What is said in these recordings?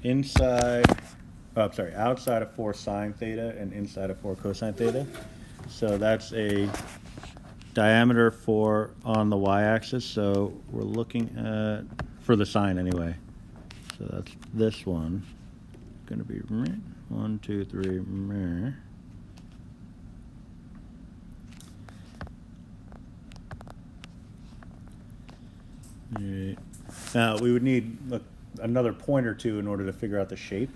inside, outside of 4 sine theta and inside of 4 cosine theta. So that's a diameter 4 on the y-axis. So we're looking at, for the sine anyway. So that's this one. Going to be 1, 2, 3. Right. Now we would need another point or two in order to figure out the shape.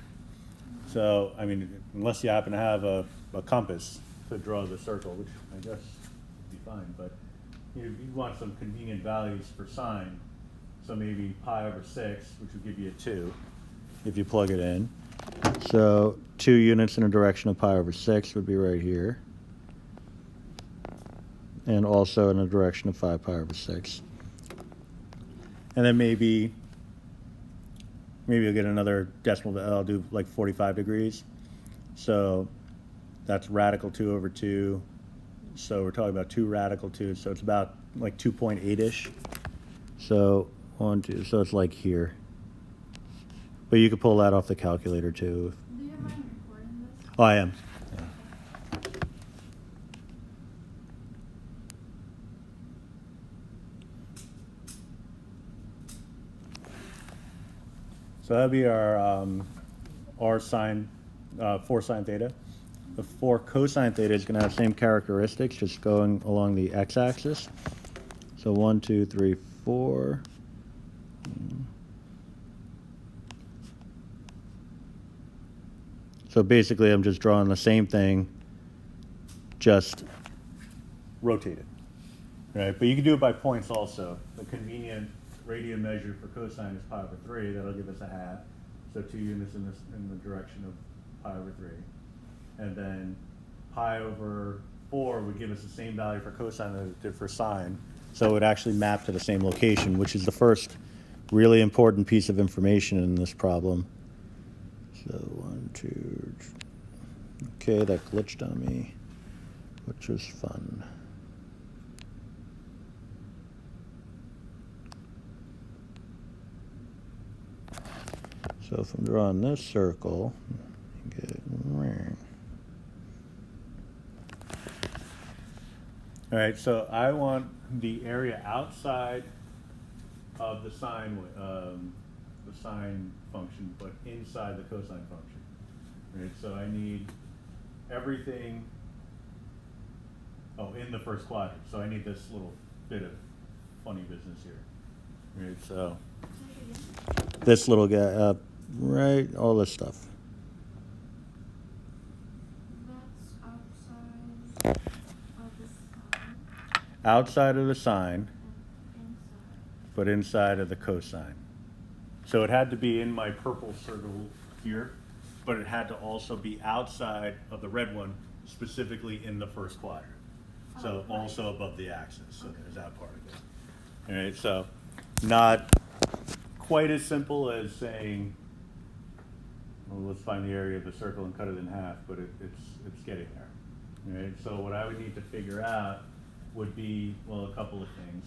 So, I mean, unless you happen to have a compass to draw the circle, which I guess would be fine, but you want some convenient values for sine. So maybe pi over 6, which would give you a 2 if you plug it in. So 2 units in a direction of pi over 6 would be right here. And also in a direction of 5 pi over 6. And then maybe I'll get another decimal. I'll do like 45 degrees. So that's radical 2 over 2. So we're talking about 2 radical 2. So it's about like 2.8-ish. So 1, 2. So it's like here. But you could pull that off the calculator too. Do you mind recording this? Oh, I am. Yeah. So that'd be our sine, 4 sine theta. The 4 cosine theta is going to have the same characteristics, just going along the x-axis. So 1, 2, 3, 4. So basically, I'm just drawing the same thing, just rotated, right? But you can do it by points also. The convenient radian measure for cosine is pi over 3. That'll give us a half. So 2 units in the direction of pi over 3. And then pi over 4 would give us the same value for cosine that it did for sine. So it would actually map to the same location, which is the first really important piece of information in this problem. So 1, 2. Okay, that glitched on me, which was fun. So if I'm drawing this circle, all right, so I want the area outside of the sine function, but inside the cosine function. Right, so I need everything, in the first quadrant. So I need this little bit of funny business here. Right, so this little guy, right, all this stuff. That's Outside of the sine, but inside of the cosine. So it had to be in my purple circle here, but it had to also be outside of the red one, specifically in the first quadrant. So also above the axis. So there's that part of it. All right, so not quite as simple as saying, well, let's find the area of the circle and cut it in half, but it's getting there. All right, so what I would need to figure out would be, well, a couple of things.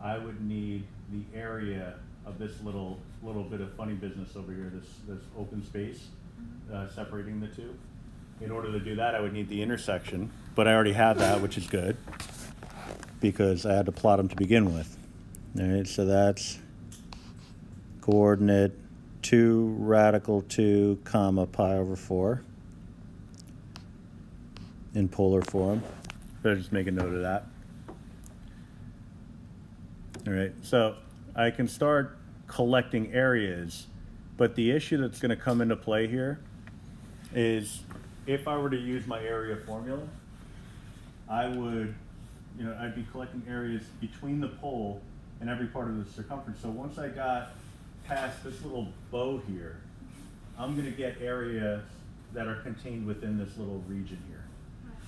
I would need the area of this little bit of funny business over here, this open space separating the two. In order to do that, I would need the intersection, but I already have that, which is good, because I had to plot them to begin with. All right, so that's coordinate 2 radical 2 comma pi over 4 in polar form. Better just make a note of that. All right, so I can start collecting areas, but the issue that's going to come into play here is if I were to use my area formula, I would, I'd be collecting areas between the pole and every part of the circumference. So once I got past this little bow here, I'm going to get areas that are contained within this little region here.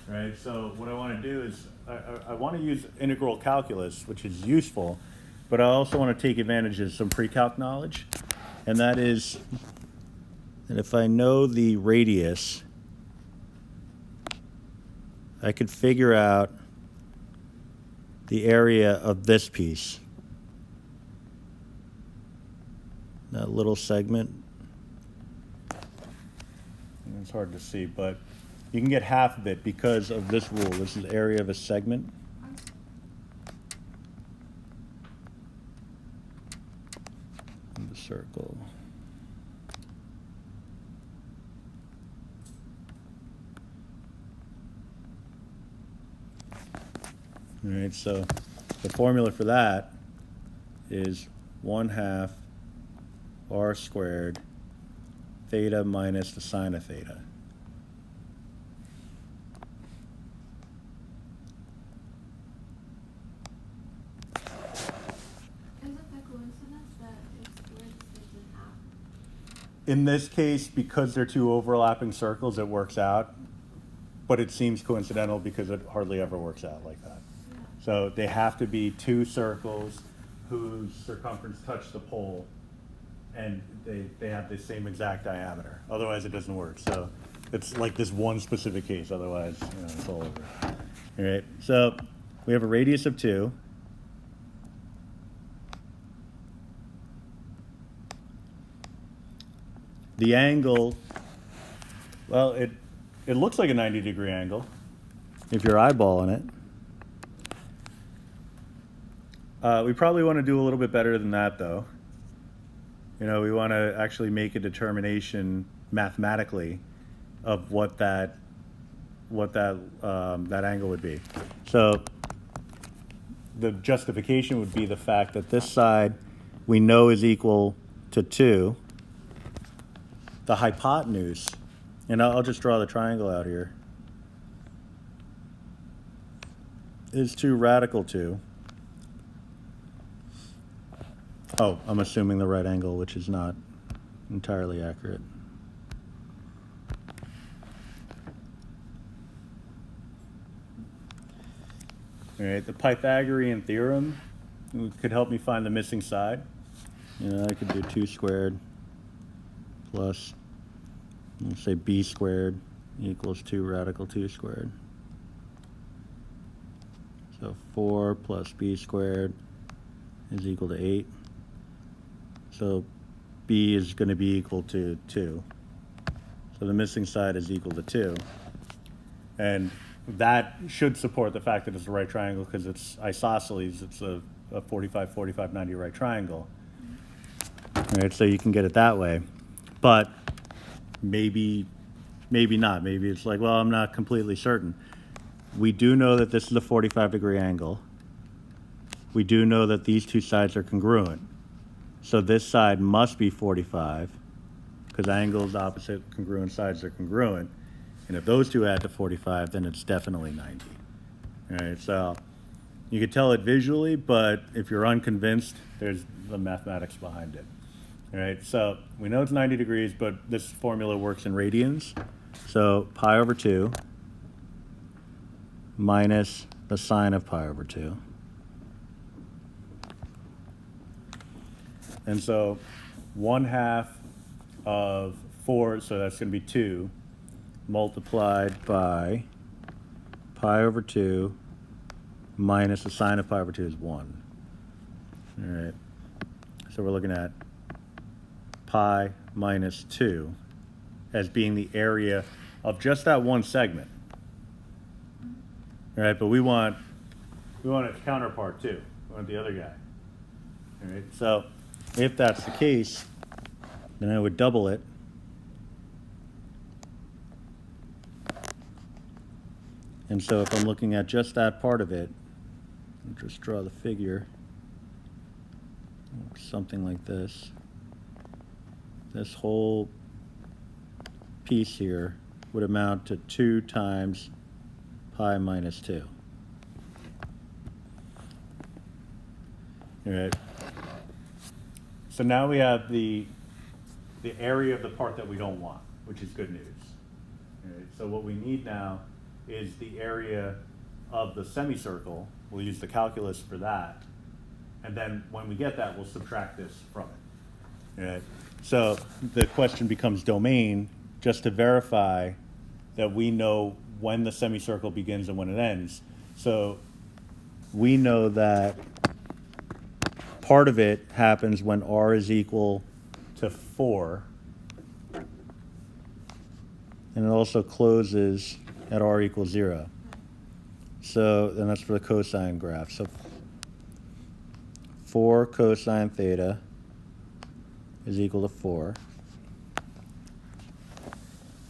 Right, so what I want to do is I want to use integral calculus, which is useful, but I also want to take advantage of some pre-calc knowledge, and that is that if I know the radius, I could figure out the area of this piece, that little segment It's hard to see, but you can get half of it because of this rule. This is area of a segment. In the circle. All right, so the formula for that is 1/2 r squared theta minus the sine of theta. Is it the coincidence that it splits in half? In this case, because they're two overlapping circles, it works out, but it seems coincidental because it hardly ever works out like that. Yeah. So they have to be two circles whose circumference touch the pole, and they have the same exact diameter. Otherwise, it doesn't work. So it's like this one specific case. Otherwise, it's all over. All right. So we have a radius of 2. The angle, well, it looks like a 90-degree angle if you're eyeballing it. We probably want to do a little bit better than that, though. We want to actually make a determination mathematically of what that angle would be. So the justification would be the fact that this side we know is equal to 2. The hypotenuse, and I'll just draw the triangle out here, is 2 radical 2. Oh, I'm assuming the right angle, which is not entirely accurate. All right, the Pythagorean Theorem could help me find the missing side. I could do 2 squared plus, let's say, b squared equals 2 radical 2 squared. So 4 plus b squared is equal to 8. So b is going to be equal to 2. So the missing side is equal to 2. And that should support the fact that it's a right triangle because it's isosceles. It's a 45, 45, 90 right triangle. All right, so you can get it that way. But maybe not. Maybe it's like, well, I'm not completely certain. We do know that this is a 45-degree angle. We do know that these two sides are congruent. So this side must be 45 because angles opposite congruent sides are congruent. And if those two add to 45, then it's definitely 90. All right, so you could tell it visually, but if you're unconvinced, there's the mathematics behind it. All right, so we know it's 90 degrees, but this formula works in radians. So pi over 2 minus the sine of pi over 2. And so 1/2 of 4, so that's going to be 2, multiplied by pi over 2 minus the sine of pi over 2 is 1. All right, so we're looking at pi minus 2 as being the area of just that one segment. All right, but we want its counterpart too. We want the other guy. All right, so if that's the case, then I would double it. And so if I'm looking at just that part of it, I'll just draw the figure. Something like this. This whole piece here would amount to 2 times pi minus 2. All right. So now we have the area of the part that we don't want, which is good news. All right. So what we need now is the area of the semicircle. We'll use the calculus for that. And then when we get that, we'll subtract this from it. All right. So the question becomes domain, just to verify that we know when the semicircle begins and when it ends. So we know that part of it happens when r is equal to 4. and it also closes at r equals 0. So, and that's for the cosine graph. So 4 cosine theta is equal to 4.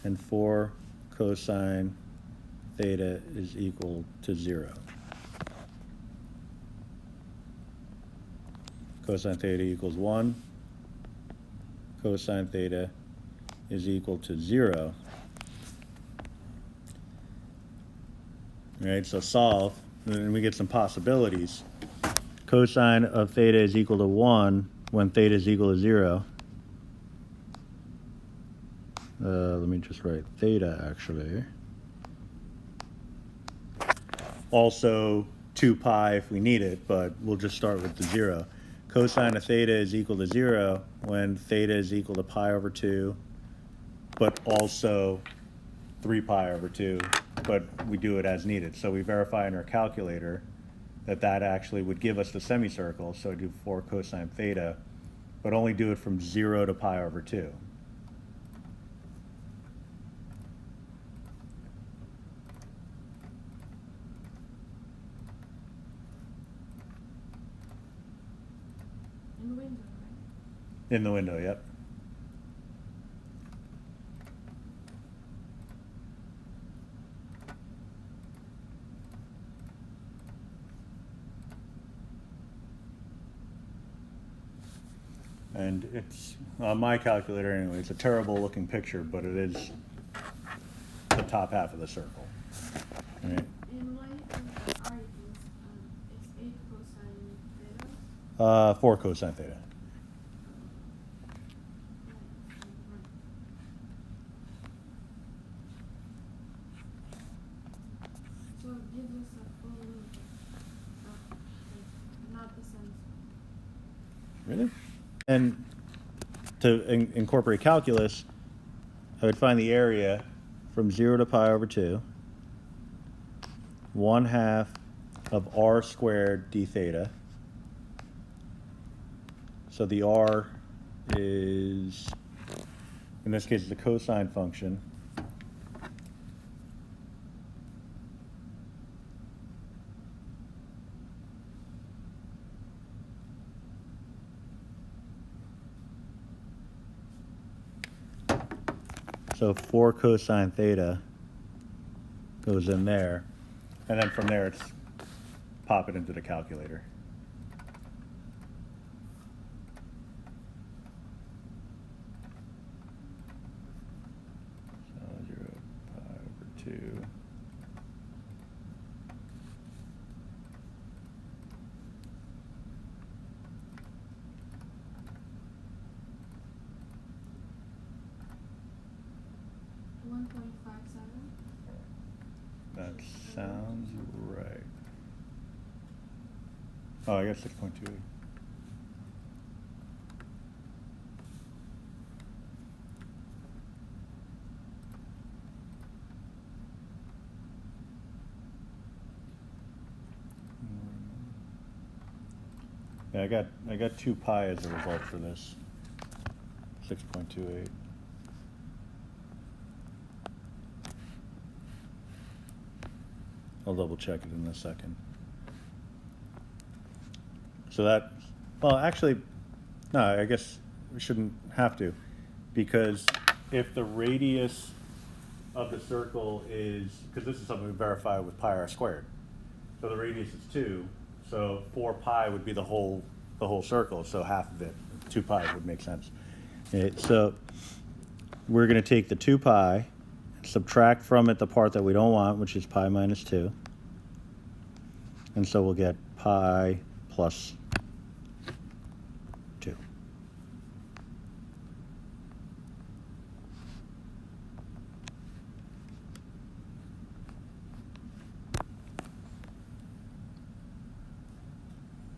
And 4 cosine theta is equal to 0. Cosine theta equals 1. Cosine theta is equal to 0. All right, so solve, and we get some possibilities. Cosine of theta is equal to 1 when theta is equal to 0. Let me just write theta, actually. Also 2 pi if we need it, but we'll just start with the 0. Cosine of theta is equal to 0 when theta is equal to pi over 2, but also 3 pi over 2, but we do it as needed. So we verify in our calculator that that actually would give us the semicircle, so I do 4 cosine theta, but only do it from 0 to pi over 2. In window, right? In the window, yep. And it's, on my calculator anyway, it's a terrible looking picture, but it is the top half of the circle. All right. And why r equals, it's 8 cosine theta? 4 cosine theta. So it gives us a full loop of, not the sense. Really? And to incorporate calculus, I would find the area from 0 to pi over 2, 1/2 of r squared d theta. So the r is, in this case, the cosine function. So 4 cosine theta goes in there, and then from there it's pop it into the calculator. So 0 pi over 2. That sounds right. Oh, I got 6.28. Yeah, I got 2 pi as a result for this. 6.28. I'll double check it in a second. So that, well, actually, no, I guess we shouldn't have to, because if the radius of the circle is, because this is something we verify with pi r squared. So the radius is 2, so 4 pi would be the whole circle, so half of it, 2 pi would make sense. Okay, so we're going to take the 2 pi, subtract from it the part that we don't want, which is pi minus 2. And so we'll get pi plus 2.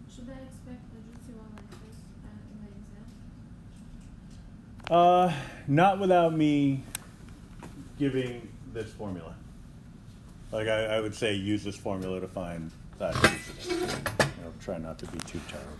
Should I expect a juicy one like this in the exam? Not without me giving this formula. Like I would say use this formula to find that. Try not to be too terrible.